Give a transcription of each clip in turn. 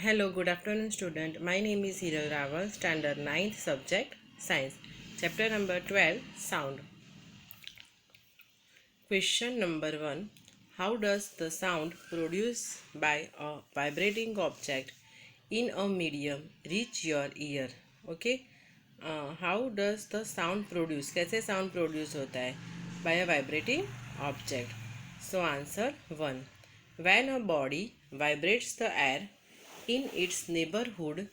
Hello, good afternoon, student. My name is Hiral Raval, standard 9th subject Science. Chapter number 12 Sound. Question number 1. How does the sound produced by a vibrating object in a medium reach your ear? Okay. How does the sound produce? कैसे sound produce होता है? By a vibrating object. So answer 1. When a body vibrates, the air in its neighborhood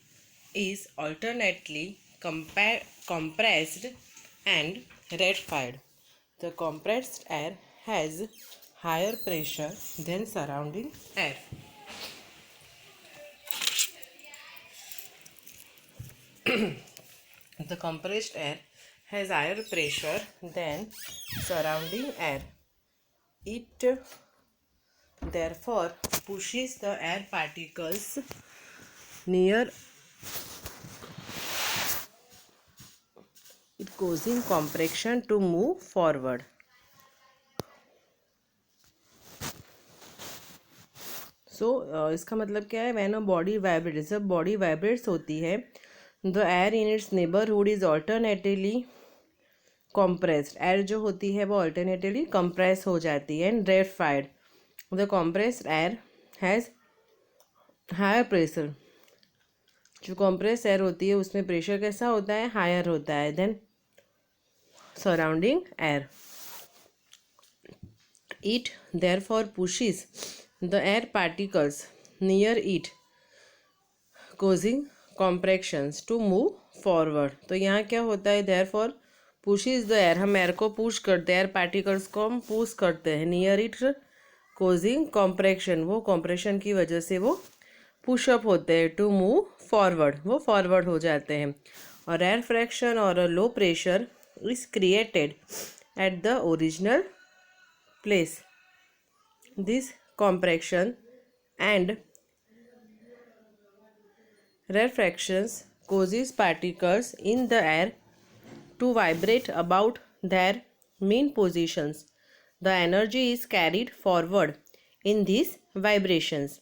is alternately compressed and rarefied. The compressed air has higher pressure than surrounding air. The compressed air has higher pressure than surrounding air. It therefore pushes the air particles near it, causing compression to move forward. इसका मतलब क्या है? When a body vibrates, जब body vibrates होती है, the air in its neighbourhood is alternatively compressed. Air जो होती है वो ऑल्टरनेटिवली कंप्रेस हो जाती है and rarefied. The compressed air has higher pressure. जो कॉम्प्रेस एयर होती है उसमें प्रेशर कैसा होता है? हायर होता है than surrounding air. It therefore pushes the air particles near it causing compressions to move forward. तो यहाँ क्या होता है? therefore pushes the air, हम एयर को पुश करते हैं, एयर पार्टिकल्स को हम पुश करते हैं. नियर इट causing compression, वो compression की वजह से वो पुशअप होते हैं. टू मूव फॉरवर्ड, वो फॉरवर्ड हो जाते हैं. और एयर फ्रैक्शन और low pressure is created at the original place. This compression and rarefactions causes particles in the air to vibrate about their mean positions. The energy is carried forward in these vibrations.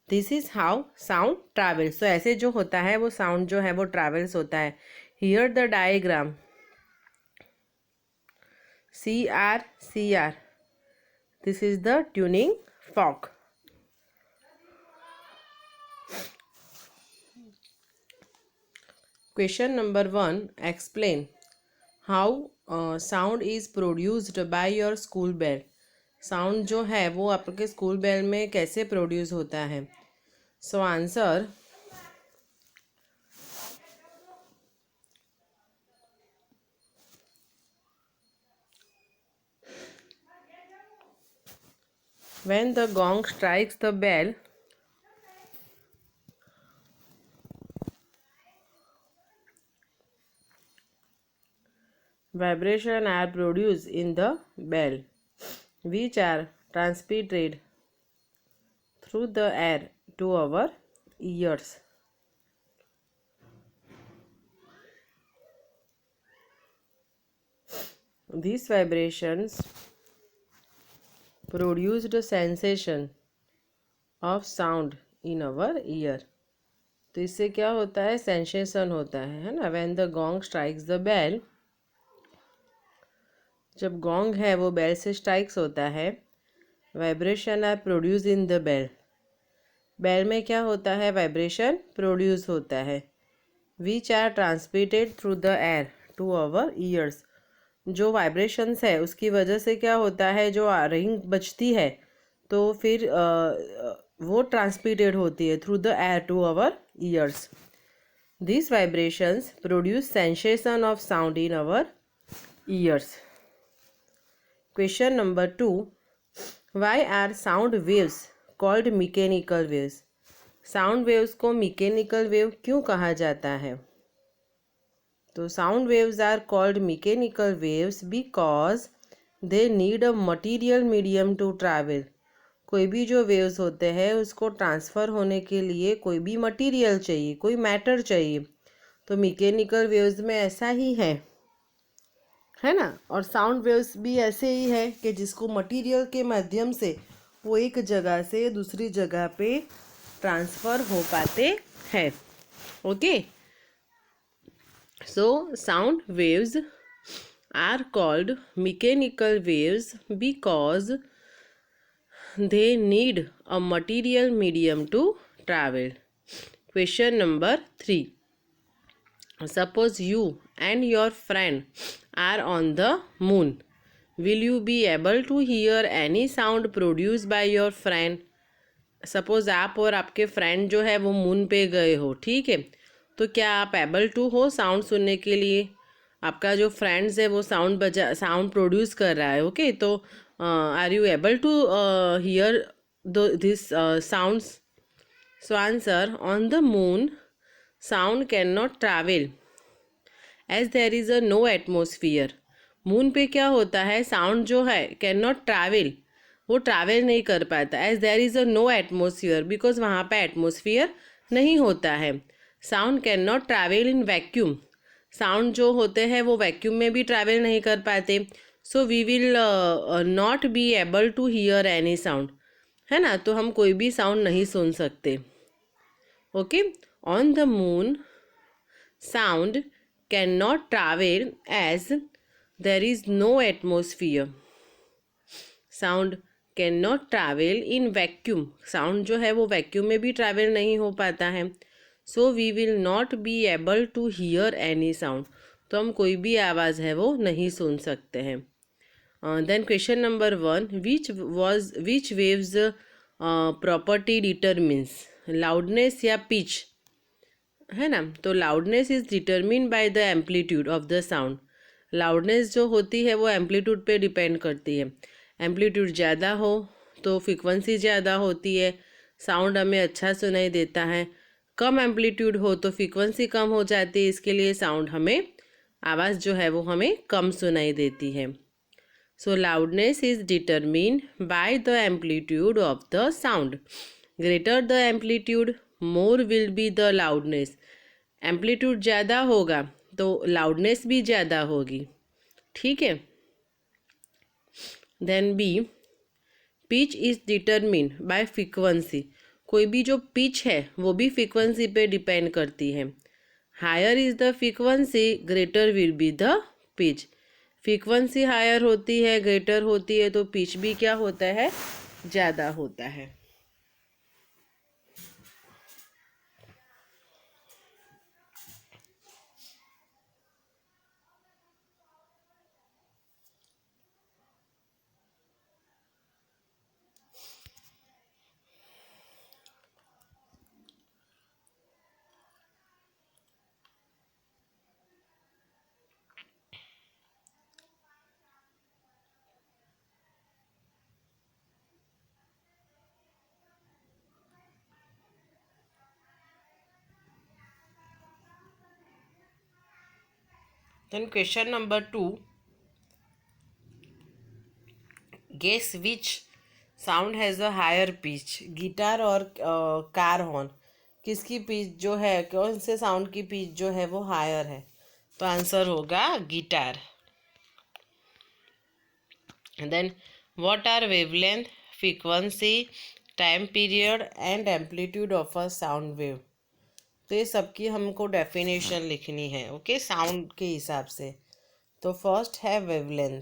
This is how sound travels. So ऐसे जो होता है वो sound जो है वो travels होता है. Here the diagram CR. This is the tuning fork. Question number 1. Explain how sound is produced by your school bell. Sound जो है वो आपके स्कूल बेल में कैसे प्रोड्यूस होता है? So answer when the gong strikes the bell, vibration are produced in the bell, which are transmitted through the air to our ears. These vibrations produce the sensation of sound in our ear. तो इससे क्या होता है? Sensation होता है ना. When the gong strikes the bell, जब gong है वो बेल से स्ट्राइक्स होता है, vibration are produce in the bell. Bell में क्या होता है? वाइब्रेशन प्रोड्यूस होता है. Which are transmitted through the air to our ears. जो वाइब्रेशंस है उसकी वजह से क्या होता है? जो रिंग बजती है तो फिर वो ट्रांसमिटेड होती है through the air to our ears. This vibrations produce sensation of sound in our ears. Question number 2. Why are sound waves called mechanical waves. Sound waves को मैकेनिकल वेव क्यों कहा जाता है? तो sound waves are called mechanical waves because they need a material medium to travel. कोई भी जो waves होते हैं उसको ट्रांसफ़र होने के लिए कोई भी मटेरियल चाहिए, कोई मैटर चाहिए. तो मैकेनिकल वेव्स में ऐसा ही है ना. और साउंड वेव्स भी ऐसे ही है कि जिसको मटेरियल के माध्यम से वो एक जगह से दूसरी जगह पे ट्रांसफ़र हो पाते हैं। Okay, so sound waves are called mechanical waves because they need a material medium to travel. Question number 3. Suppose you and your friend are on the moon. Will you be able to hear any sound produced by your friend? Suppose आप और आपके friend जो है वो moon पे गए हो, ठीक है, तो क्या आप एबल टू हो साउंड सुनने के लिए? आपका जो फ्रेंड्स है वो साउंड प्रोड्यूस कर रहा है, ओके, तो are you able to hear this sounds? So answer, on the moon sound can not travel as there is a no atmosphere. Moon पे क्या होता है, साउंड जो है कैन नॉट ट्रैवल, वो ट्रैवल नहीं कर पाता, as there is a no atmosphere, because वहाँ पे एटमोसफियर नहीं होता है। Sound can not travel in vacuum, sound जो होते हैं वो वैक्यूम में भी ट्रैवल नहीं कर पाते। So we will not be able to hear any sound, है ना, तो हम कोई भी साउंड नहीं सुन सकते। Okay, on the moon sound can not travel as there is no atmosphere. Sound can not travel in vacuum, sound जो है वो वैक्यूम में भी ट्रैवल नहीं हो पाता है। So we will not be able to hear any sound, तो हम कोई भी आवाज़ है वो नहीं सुन सकते हैं। देन क्वेश्चन नंबर 1, विच वेव्स प्रॉपर्टी डिटरमिन्स लाउडनेस या पिच, है ना, तो loudness is determine bye the amplitude of the sound. Loudness जो होती है वो एम्पलीट्यूड पे डिपेंड करती है। एम्पलीट्यूड ज़्यादा हो तो फ्रीक्वेंसी ज़्यादा होती है, साउंड हमें अच्छा सुनाई देता है। कम एम्पलीट्यूड हो तो फ्रीक्वेंसी कम हो जाती है, इसके लिए साउंड हमें, आवाज़ जो है वो हमें कम सुनाई देती है। So loudness is determined by the amplitude of the sound. Greater the amplitude more will be the loudness. Amplitude ज़्यादा होगा तो लाउडनेस भी ज़्यादा होगी, ठीक है। Then B, pitch is determined by frequency. कोई भी जो पिच है वो भी फ्रीक्वेंसी पे डिपेंड करती है। Higher is the frequency greater will be the pitch. Frequency higher होती है, ग्रेटर होती है, तो पिच भी क्या होता है, ज़्यादा होता है। Then question number 2, guess which sound has a higher pitch, guitar और कार हॉर्न, किसकी पिच जो है, कौन से साउंड की पिच जो है वो हायर है? तो आंसर होगा guitar. Then what are wavelength, frequency, time period and amplitude of a sound wave? तो ये सबकी हमको डेफिनेशन लिखनी है, ओके, साउंड के हिसाब से। तो फर्स्ट है wavelength,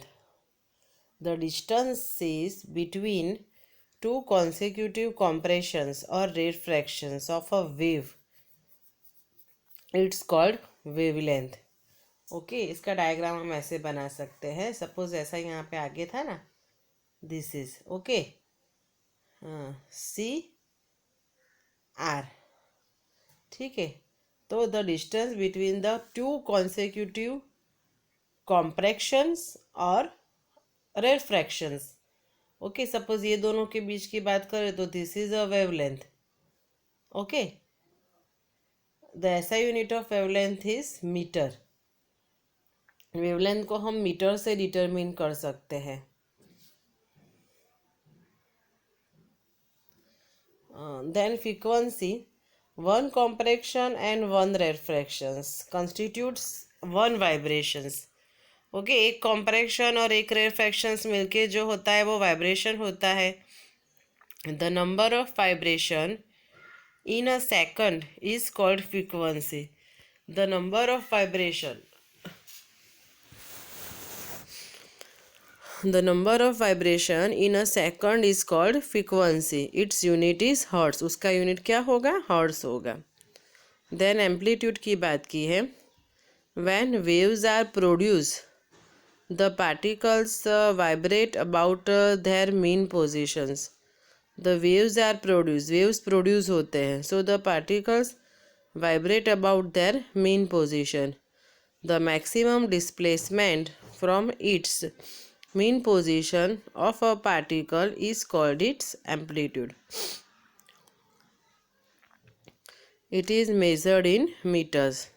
the distances between two consecutive compressions or refractions of a wave, it's called wavelength. Okay, इसका डायग्राम हम ऐसे बना सकते हैं, सपोज ऐसा यहाँ पे आगे था ना, this is okay, C R, ठीक है। तो the distance between the two consecutive compressions और रेफ्रैक्शंस, ओके, सपोज ये दोनों के बीच की बात करें तो this is a wavelength, okay. The SI unit of wavelength is metre. Wavelength को हम मीटर से डिटरमिन कर सकते हैं। Then frequency, one compression and one rarefactions constitutes one vibrations, okay, एक कॉम्प्रेक्शन और एक रेफ्रैक्शंस मिलके जो होता है वो वाइब्रेशन होता है। The number of vibration in a second is called frequency. The number of vibration in a second is called frequency. Its unit is hertz. उसका यूनिट क्या होगा? हर्ट्स होगा. Then एम्पलीट्यूड की बात की है. When waves are produced, the particles vibrate about their mean positions. The waves are produced. Waves produce होते हैं. So the particles vibrate about their mean position. The maximum displacement from its mean position of a particle is called its amplitude. It is measured in meters.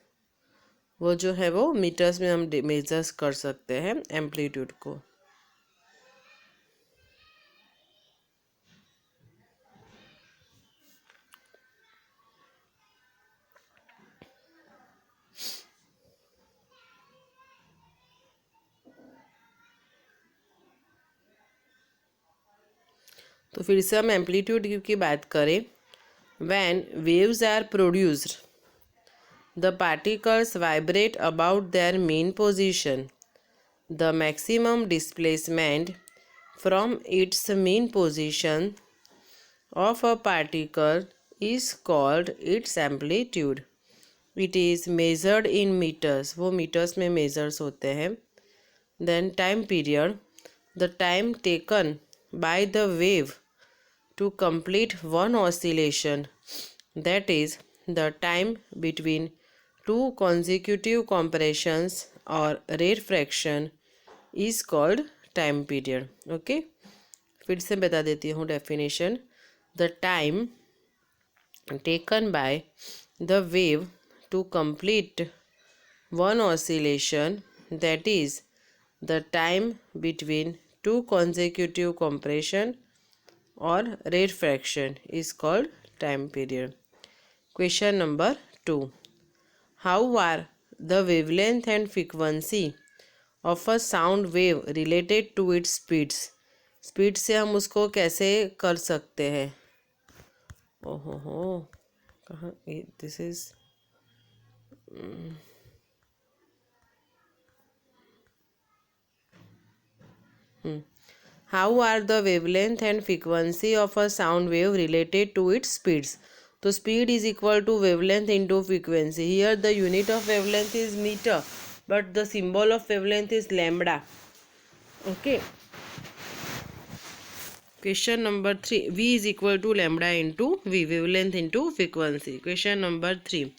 वो जो है वो metres में हम measures कर सकते हैं एम्पलीट्यूड को. तो फिर से हम एम्पलीट्यूड की बात करें. When waves are produced, the particles vibrate about their mean position. The maximum displacement from its mean position of a particle is called its amplitude. It is measured in meters. वो meters में measures होते हैं. Then time period. The time taken by the wave to complete one oscillation, that is the time between two consecutive compressions or rate fraction, is called time period. Okay, फिर से बता देती हूँ definition. The time taken by the wave to complete one oscillation, that is the time between two consecutive compression or rate fraction, is called time period. Question number 2. How are the wavelength and frequency of a sound wave related to its speeds? Speed से हम उसको कैसे कर सकते हैं? ओहो हो, कहाँ this is How are the wavelength and frequency of a sound wave related to its speeds? So speed is equal to wavelength into frequency. Here the unit of wavelength is meter, but the symbol of wavelength is lambda. Okay. Question number 3. V is equal to lambda into V, wavelength into frequency. Question number 3.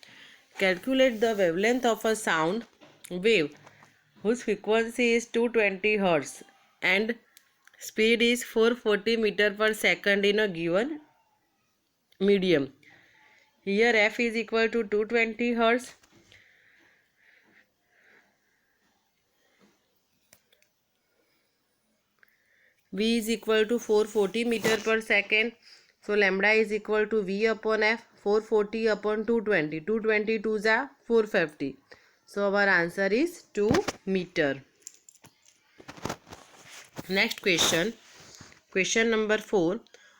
Calculate the wavelength of a sound wave whose frequency is 220 Hz and speed is 440 meter per second in a given medium. Here f is equal to 220 Hz. V is equal to 440 meter per second. So lambda is equal to V upon f. 440 upon 220. 220 2s are 450. So our answer is 2 meter. Next question. Question number 4.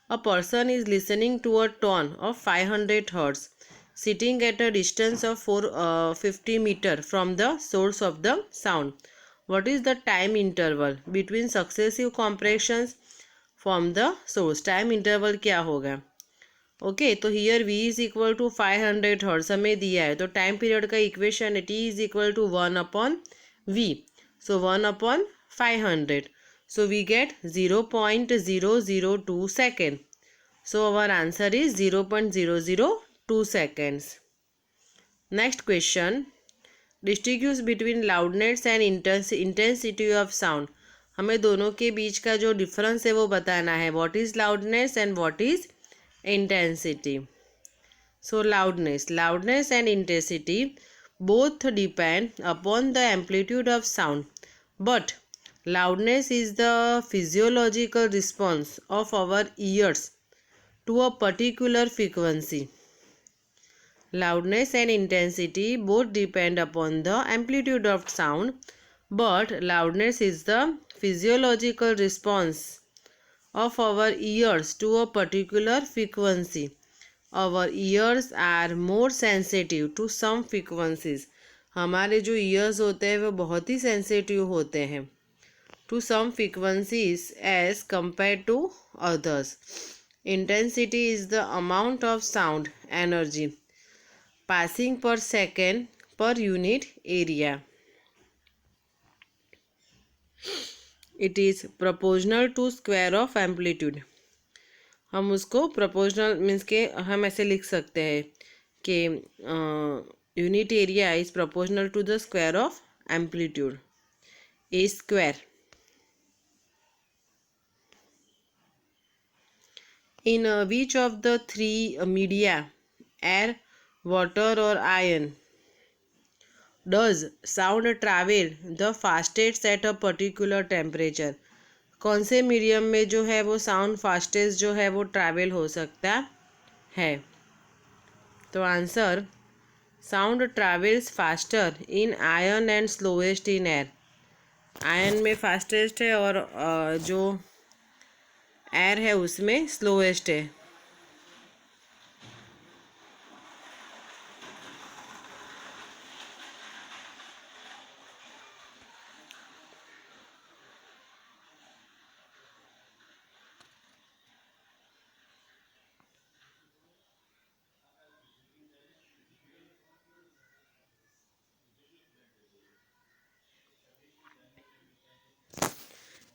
A person is listening to a tone of 500 Hz sitting at a distance of 450 meter from the source of the sound. What is the time interval between successive compressions from the source? Time interval क्या होगा? Okay, तो here V is equal to 500 Hz हमें दिया है. तो time period का equation T is equal to 1 upon V. So 1 upon 500. So we get 0.002 second. So our answer is 0.002 seconds. Next question. Distinguish between loudness and intensity of sound. हमें दोनों के बीच का जो डिफरेंस है वो बताना है. What is loudness and what is intensity? So loudness and intensity both depend upon the amplitude of sound, but loudness is the physiological response of our ears to a particular frequency. Loudness and intensity both depend upon the amplitude of sound, but loudness is the physiological response of our ears to a particular frequency our ears are more sensitive to some frequencies, हमारे जो years होते हैं वो बहुत ही sensitive होते हैं to some frequencies as compare to others. Intensity is the amount of sound energy passing per second per unit area. It is proportional to square of amplitude, हम उसको प्रोपोर्शनल मीन्स के हम ऐसे लिख सकते हैं कि unit area is proportional to the square of amplitude, A square. In which of the three media, air, water और iron, does sound travel the fastest at a particular temperature, कौन से मीडियम में जो है वो साउंड फास्टेस्ट जो है वो ट्रैवल हो सकता है। तो answer, sound travels faster in ion and slowest in air, ion में फास्टेस्ट है और जो एयर है उसमें स्लोएस्ट है।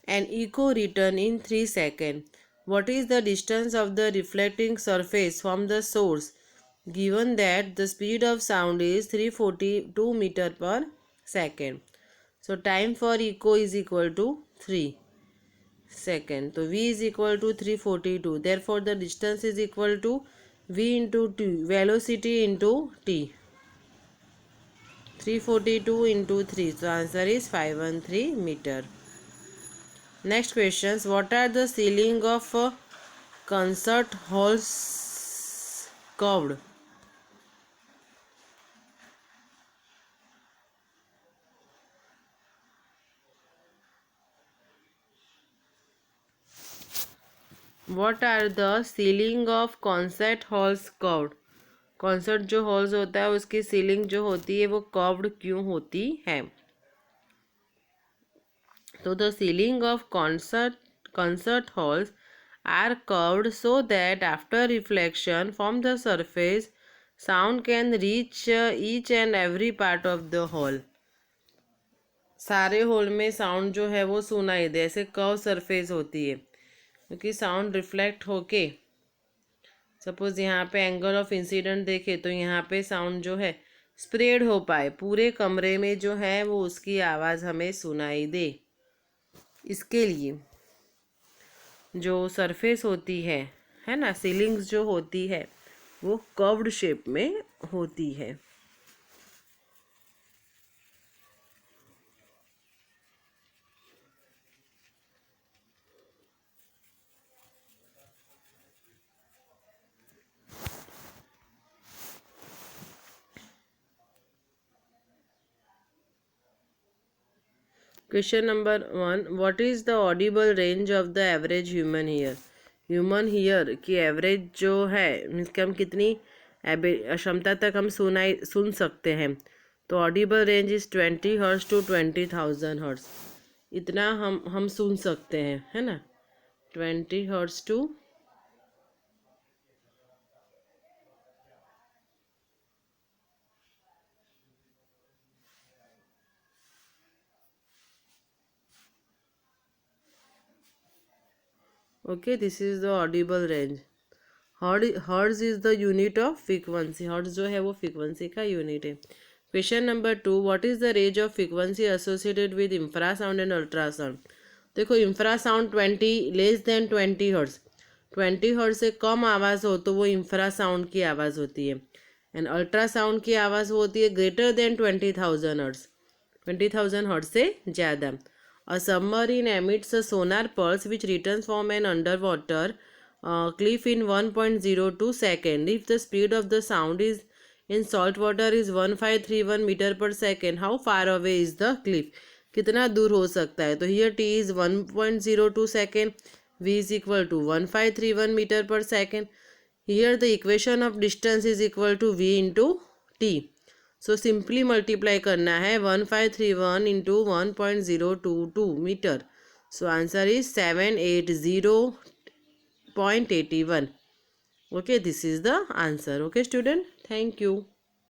An echo return in 3 seconds. What is the distance of the reflecting surface from the source given that the speed of sound is 342 meter per second? So time for echo is equal to 3 seconds. So v is equal to 342. Therefore the distance is equal to v into t, velocity into t. 342 into 3. So answer is 513 meter. Next questions. What are the ceiling of concert halls curved? What are the ceiling of concert halls curved? Concert जो halls होता है उसकी ceiling जो होती है वो curved क्यों होती है? So the ceiling of concert halls are curved so that after reflection from the surface, sound can reach each and every part of the hall. सारे हॉल में साउंड जो है वो सुनाई दे, ऐसे कर्व सरफेस होती है क्योंकि साउंड रिफ्लेक्ट होके, सपोज यहाँ पे एंगल ऑफ इंसिडेंट देखे तो यहाँ पे साउंड जो है स्प्रेड हो पाए पूरे कमरे में जो है वो उसकी आवाज़ हमें सुनाई दे। इसके लिए जो सरफेस होती है ना, सीलिंग्स जो होती है वो कर्व्ड शेप में होती है। Question number 1, what is the audible range of the average human ear? Human ear की एवरेज जो है मीन्स कि हम कितनी क्षमता तक हम सुन सकते हैं। तो audible range is 20 hertz to 20,000 hertz, इतना हम सुन सकते हैं, है ना। 20 hertz to okay, this is the audible range. Hertz is the unit of frequency, hertz जो है वो फ्रीक्वेंसी का यूनिट है। Question number 2, what is the range of frequency associated with infrasound and ultrasound? देखो infrasound 20 less than 20 hertz, 20 hertz से कम आवाज़ हो तो वो इंफ्रासाउंड की आवाज़ होती है, एंड अल्ट्रासाउंड की आवाज़ होती है ग्रेटर देन 20,000 हर्ट्ज, 20,000 हर्ट्ज से ज़्यादा। A submarine emits a sonar pulse which returns from an underwater cliff in 1.02 seconds. If the speed of the sound is in salt water is 1531 meter per second, how far away is the cliff? कितना दूर हो सकता है? तो here t is 1.02 second, v is equal to 1531 meter per second. Here the equation of distance is equal to v into t. So simply multiply करना है 1531 into 1.022 meter. So answer is 780.81. Okay, this is the answer. Okay student, thank you.